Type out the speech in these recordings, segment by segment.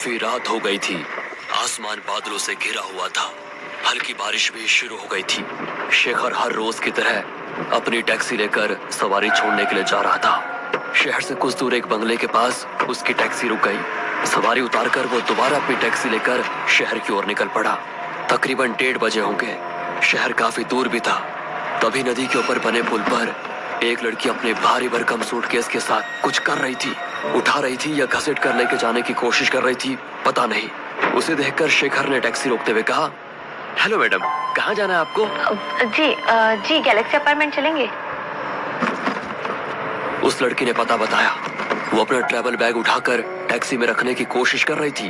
फिर रात हो गई थी। आसमान बादलों से घिरा हुआ था। हल्की बारिश भी शुरू हो गई थी। शेखर हर रोज की तरह अपनी टैक्सी लेकर सवारी छोड़ने के लिए जा रहा था। शहर से कुछ दूर एक बंगले के पास उसकी टैक्सी रुक गई। सवारी उतारकर वो दोबारा अपनी टैक्सी लेकर शहर की ओर निकल पड़ा। तकरीबन 1:30 बजे होंगे। शहर काफी दूर भी था। तभी नदी के ऊपर बने पुल पर एक लड़की अपने भारी भरकम सूटकेस के साथ कुछ कर रही थी। उठा रही थी या घसीट कर लेके जाने की कोशिश कर रही थी, पता नहीं। उसे देखकर शेखर ने टैक्सी रोकते हुए कहा, हेलो मैडम, कहाँ जाना है आपको? जी गैलेक्सी अपार्टमेंट चलेंगे। उस लड़की ने पता बताया। वो अपना ट्रैवल बैग उठाकर टैक्सी में रखने की कोशिश कर रही थी,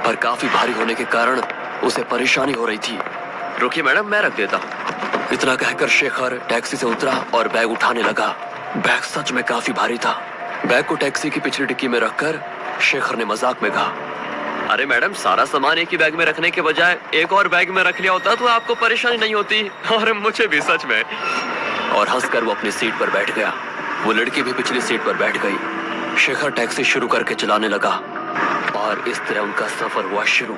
पर काफी भारी होने के कारण उसे परेशानी हो रही थी। रुकिए मैडम, मैं रख देता हूँ। इतना कहकर शेखर टैक्सी से उतरा और बैग उठाने लगा। बैग सच में काफी भारी था। बैग को टैक्सी की पिछली डिक्की में रखकर शेखर ने मजाक में कहा, अरे मैडम, सारा सामान एक ही बैग में रखने के बजाय एक और बैग में रख लिया होता तो आपको परेशानी नहीं होती, और मुझे भी सच में। और हंसकर वो अपनी सीट पर बैठ गया। वो लड़की भी पिछली सीट पर बैठ गई। शेखर टैक्सी शुरू करके चलाने लगा और इस तरह उनका सफर हुआ शुरू।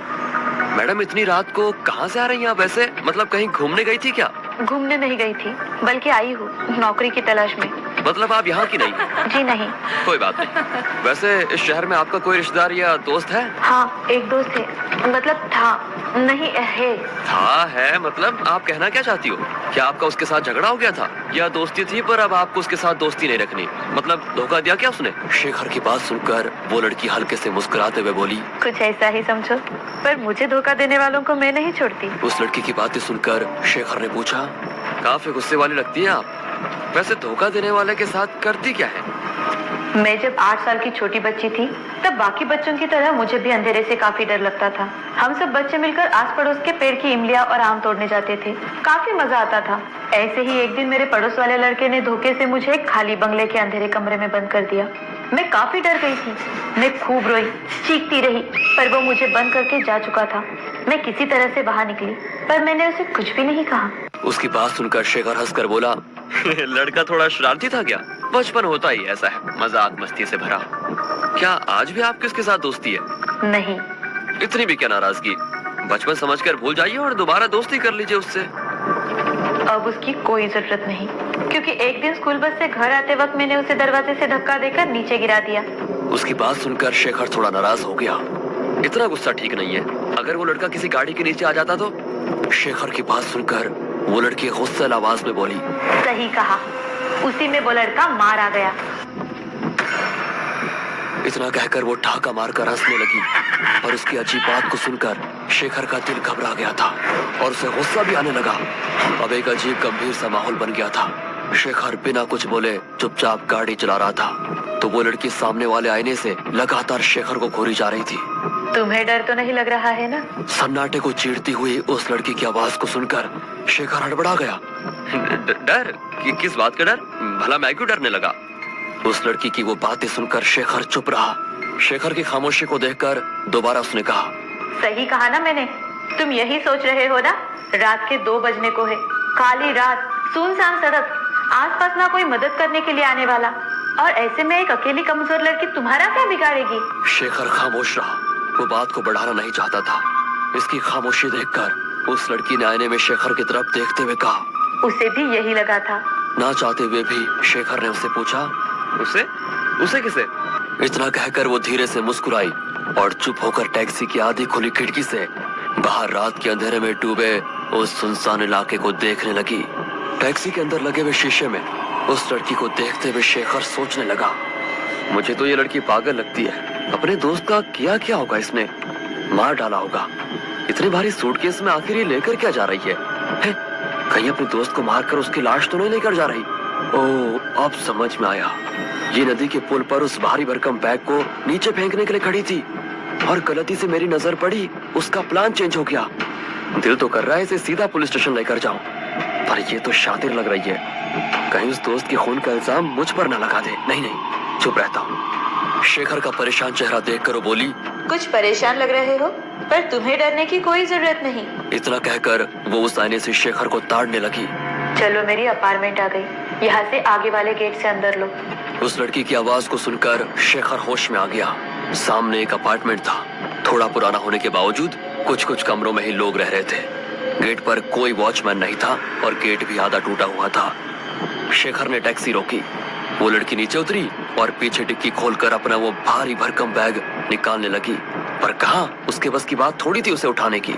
मैडम, इतनी रात को कहाँ से आ रही हैं आप? वैसे मतलब कहीं घूमने गई थी क्या? घूमने नहीं गई थी, बल्कि आई हूँ नौकरी की तलाश में। मतलब आप यहाँ की नहीं? जी नहीं। कोई बात नहीं। वैसे इस शहर में आपका कोई रिश्तेदार या दोस्त है? हाँ, एक दोस्त है। मतलब था नहीं है। है मतलब आप कहना क्या चाहती हो? क्या आपका उसके साथ झगड़ा हो गया था, या दोस्ती थी पर अब आपको उसके साथ दोस्ती नहीं रखनी? मतलब धोखा दिया क्या उसने? शेखर की बात सुनकर वो लड़की हल्के से मुस्कुराते हुए बोली, कुछ ऐसा ही समझो, पर मुझे धोखा देने वालों को मैं नहीं छोड़ती। उस लड़की की बातें सुनकर शेखर ने पूछा, काफी गुस्से वाली लगती है आप। वैसे धोखा देने वाले के साथ करती क्या है? मैं जब 8 साल की छोटी बच्ची थी, तब बाकी बच्चों की तरह मुझे भी अंधेरे से काफी डर लगता था। हम सब बच्चे मिलकर आस पड़ोस के पेड़ की इमलियां और आम तोड़ने जाते थे। काफी मजा आता था। ऐसे ही एक दिन मेरे पड़ोस वाले लड़के ने धोखे से मुझे एक खाली बंगले के अंधेरे कमरे में बंद कर दिया। मैं काफी डर गई थी। मैं खूब रोई, चीखती रही, पर वो मुझे बंद करके जा चुका था। मैं किसी तरह से बाहर निकली, पर मैंने उसे कुछ भी नहीं कहा। उसकी बात सुनकर शेखर हंसकर बोला, लड़का थोड़ा शरारती था क्या? बचपन होता ही ऐसा है, मजाक मस्ती से भरा। क्या आज भी आपकी उसके साथ दोस्ती है? नहीं। इतनी भी क्या नाराजगी? बचपन समझकर भूल जाइए और दोबारा दोस्ती कर लीजिए उससे। अब उसकी कोई जरूरत नहीं, क्योंकि एक दिन स्कूल बस से घर आते वक्त मैंने उसे दरवाजे से धक्का देकर नीचे गिरा दिया। उसकी बात सुनकर शेखर थोड़ा नाराज हो गया। इतना गुस्सा ठीक नहीं है। अगर वो लड़का किसी गाड़ी के नीचे आ जाता तो? शेखर की बात सुनकर वो लड़की गुस्सैल आवाज में बोली, सही कहा, उसी में वो लड़का मार आ गया। इतना कहकर वो ठहाका मारकर हंसने लगी, और उसकी अजीब बात को सुनकर शेखर का दिल घबरा गया था और उसे गुस्सा भी आने लगा। अब एक अजीब गंभीर सा माहौल बन गया था। शेखर बिना कुछ बोले चुपचाप गाड़ी चला रहा था, तो वो लड़की सामने वाले आईने से लगातार शेखर को घूरी जा रही थी। तुम्हें डर तो नहीं लग रहा है ना? सन्नाटे को चीरती हुई उस लड़की की आवाज को सुनकर शेखर हड़बड़ा गया। डर? किस बात का डर? भला मैं क्यों डरने लगा? उस लड़की की वो बातें सुनकर शेखर चुप रहा। शेखर की खामोशी को देखकर दोबारा उसने कहा, सही कहा ना मैंने? तुम यही सोच रहे हो ना? रात के 2 बजने को है, काली रात, सुनसान सड़क, आसपास ना कोई मदद करने के लिए आने वाला, और ऐसे में एक अकेली कमजोर लड़की तुम्हारा क्या बिगाड़ेगी? शेखर खामोश रहा। वो बात को बढ़ाना नहीं चाहता था। इसकी खामोशी देखकर उस लड़की ने आईने में शेखर की तरफ देखते हुए कहा, उसे भी यही लगा था। ना चाहते हुए भी शेखर ने उससे पूछा, उसे किसे? इतना कहकर वो धीरे से मुस्कुराई और चुप होकर टैक्सी की आधी खुली खिड़की से बाहर रात के अंधेरे में डूबे उस सुनसान इलाके को देखने लगी। टैक्सी के अंदर लगे हुए शीशे में उस लड़की को देखते हुए शेखर सोचने लगा, मुझे तो ये लड़की पागल लगती है। अपने दोस्त का किया क्या होगा इसने? मार डाला होगा। इतनी भारी सूटकेस में आखिर ये लेकर क्या जा रही है? कहीं अपने दोस्त को मारकर उसकी लाश तो नहीं लेकर जा रही? ओह, अब समझ में आया। ये नदी के पुल पर उस भारी भरकम बैग को नीचे फेंकने के लिए खड़ी थी, और गलती से मेरी नजर पड़ी, उसका प्लान चेंज हो गया। दिल तो कर रहा है इसे सीधा पुलिस स्टेशन लेकर जाऊं, पर ये तो शातिर लग रही है। कहीं उस दोस्त के खून का इल्जाम मुझ पर न लगा दे। नहीं, चुप रहता हूँ। शेखर का परेशान चेहरा देखकर वो बोली, कुछ परेशान लग रहे हो, पर तुम्हें डरने की कोई जरूरत नहीं। इतना कहकर वो उस आईने से शेखर को ताड़ने लगी। चलो, मेरी अपार्टमेंट आ गई, यहाँ से आगे वाले गेट से अंदर लो। उस लड़की की आवाज को सुनकर शेखर होश में आ गया। सामने एक अपार्टमेंट था। थोड़ा पुराना होने के बावजूद कुछ कुछ कमरों में ही लोग रह रहे थे। गेट पर कोई वॉचमैन नहीं था और गेट भी आधा टूटा हुआ था। शेखर ने टैक्सी रोकी। वो लड़की नीचे उतरी और पीछे डिक्की खोलकर अपना वो भारी भरकम बैग निकालने लगी, पर कहाँ, उसके बस की बात थोड़ी थी उसे उठाने की।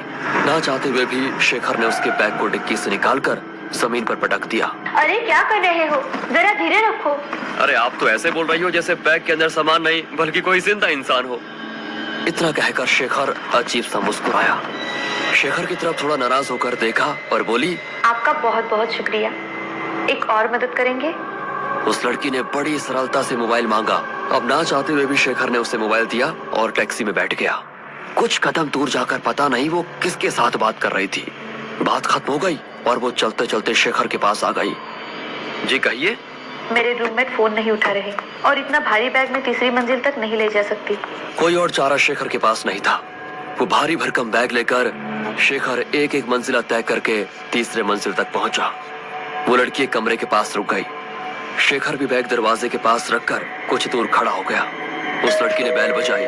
ना चाहते हुए भी शेखर ने उसके बैग को डिक्की से निकालकर जमीन पर पटक दिया। अरे क्या कर रहे हो, जरा धीरे रखो। अरे आप तो ऐसे बोल रही हो जैसे बैग के अंदर सामान नहीं बल्कि कोई जिंदा इंसान हो। इतना कहकर शेखर अजीब सा मुस्कुराया। शेखर की तरफ थोड़ा नाराज होकर देखा और बोली, आपका बहुत बहुत शुक्रिया। एक और मदद करेंगे? उस लड़की ने बड़ी सरलता से मोबाइल मांगा। अब ना चाहते हुए भी शेखर ने उसे मोबाइल दिया और टैक्सी में बैठ गया। कुछ कदम दूर जाकर पता नहीं वो किसके साथ बात कर रही थी। बात खत्म हो गई और वो चलते चलते शेखर के पास आ गई। जी कहिए। मेरे रूममेट फोन नहीं उठा रहे और इतना भारी बैग में तीसरी मंजिल तक नहीं ले जा सकती। कोई और चारा शेखर के पास नहीं था। वो भारी भरकम बैग लेकर शेखर एक एक मंजिला तय करके तीसरे मंजिल तक पहुंचा। वो लड़की एक कमरे के पास रुक गई। शेखर भी बैग दरवाजे के पास रखकर कुछ दूर खड़ा हो गया। उस लड़की ने बैल बजाई।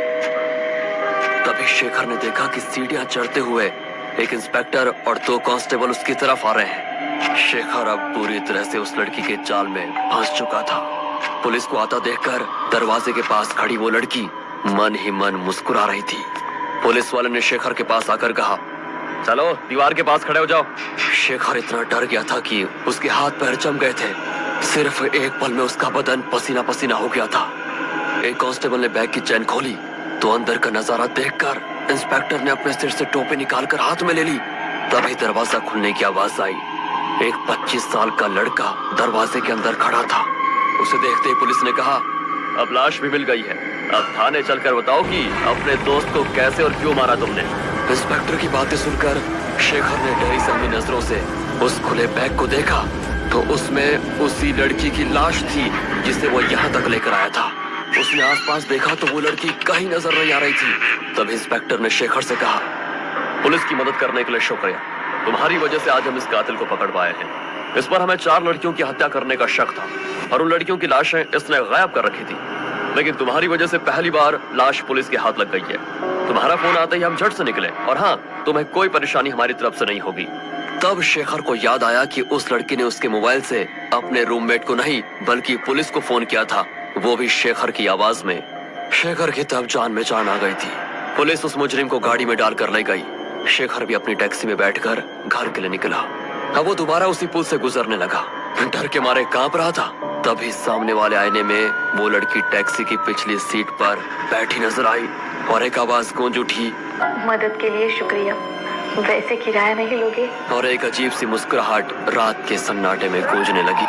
तभी शेखर ने देखा कि सीढ़ियां चढ़ते हुए एक इंस्पेक्टर और 2 कांस्टेबल उसकी तरफ आ रहे हैं। शेखर अब पूरी तरह से उस लड़की के जाल में फंस चुका था। पुलिस को आता देखकर दरवाजे के पास खड़ी वो लड़की मन ही मन मुस्कुरा रही थी। पुलिस वाले ने शेखर के पास आकर कहा, चलो दीवार के पास खड़े हो जाओ। शेखर इतना डर गया था कि उसके हाथ पैर जम गए थे। सिर्फ एक पल में उसका बदन पसीना पसीना हो गया था। एक कांस्टेबल ने बैग की चैन खोली तो अंदर का नजारा देखकर इंस्पेक्टर ने अपने सिर से टोपी निकालकर हाथ में ले ली। तभी दरवाजा खुलने की आवाज आई। एक 25 साल का लड़का दरवाजे के अंदर खड़ा था। उसे देखते ही पुलिस ने कहा, अब लाश भी मिल गई है, अब थाने चलकर बताओ कि अपने दोस्त को कैसे और क्यों मारा तुमने। इंस्पेक्टर की बातें सुनकर शेखर ने डरी सहमी नजरों से उस खुले बैग को देखा तो उसमें उसी लड़की की लाश थी जिसे वो यहाँ तक लेकर आया था। उसने आसपास देखा तो वो लड़की कहीं नजर नहीं आ रही थी। तब इंस्पेक्टर ने शेखर से कहा, पुलिस की मदद करने के लिए शुक्रिया। तुम्हारी वजह से आज हम इस कातिल को पकड़ पाए हैं। इस पर हमें 4 लड़कियों की हत्या करने का शक था और उन लड़कियों की लाशें इसने गायब कर रखी थी, लेकिन तुम्हारी वजह से पहली बार लाश पुलिस के हाथ लग गई है। तुम्हारा फोन आते ही हम झट से निकले और हाँ, तुम्हें कोई परेशानी हमारी तरफ से नहीं होगी। तब शेखर को याद आया कि उस लड़की ने उसके मोबाइल से अपने रूममेट को नहीं बल्कि पुलिस को फोन किया था, वो भी शेखर की आवाज में। शेखर की तब जान में जान आ गई थी। पुलिस उस मुजरिम को गाड़ी में डालकर ले गई। शेखर भी अपनी टैक्सी में बैठकर घर के लिए निकला। अब वो दोबारा उसी पुल से गुजरने लगा। डर के मारे कांप रहा था। तभी सामने वाले आईने में वो लड़की टैक्सी की पिछली सीट पर बैठी नजर आई और एक आवाज गूंज उठी, मदद के लिए शुक्रिया, वैसे किराया नहीं लोगे? और एक अजीब सी मुस्कुराहट रात के सन्नाटे में गूंजने लगी।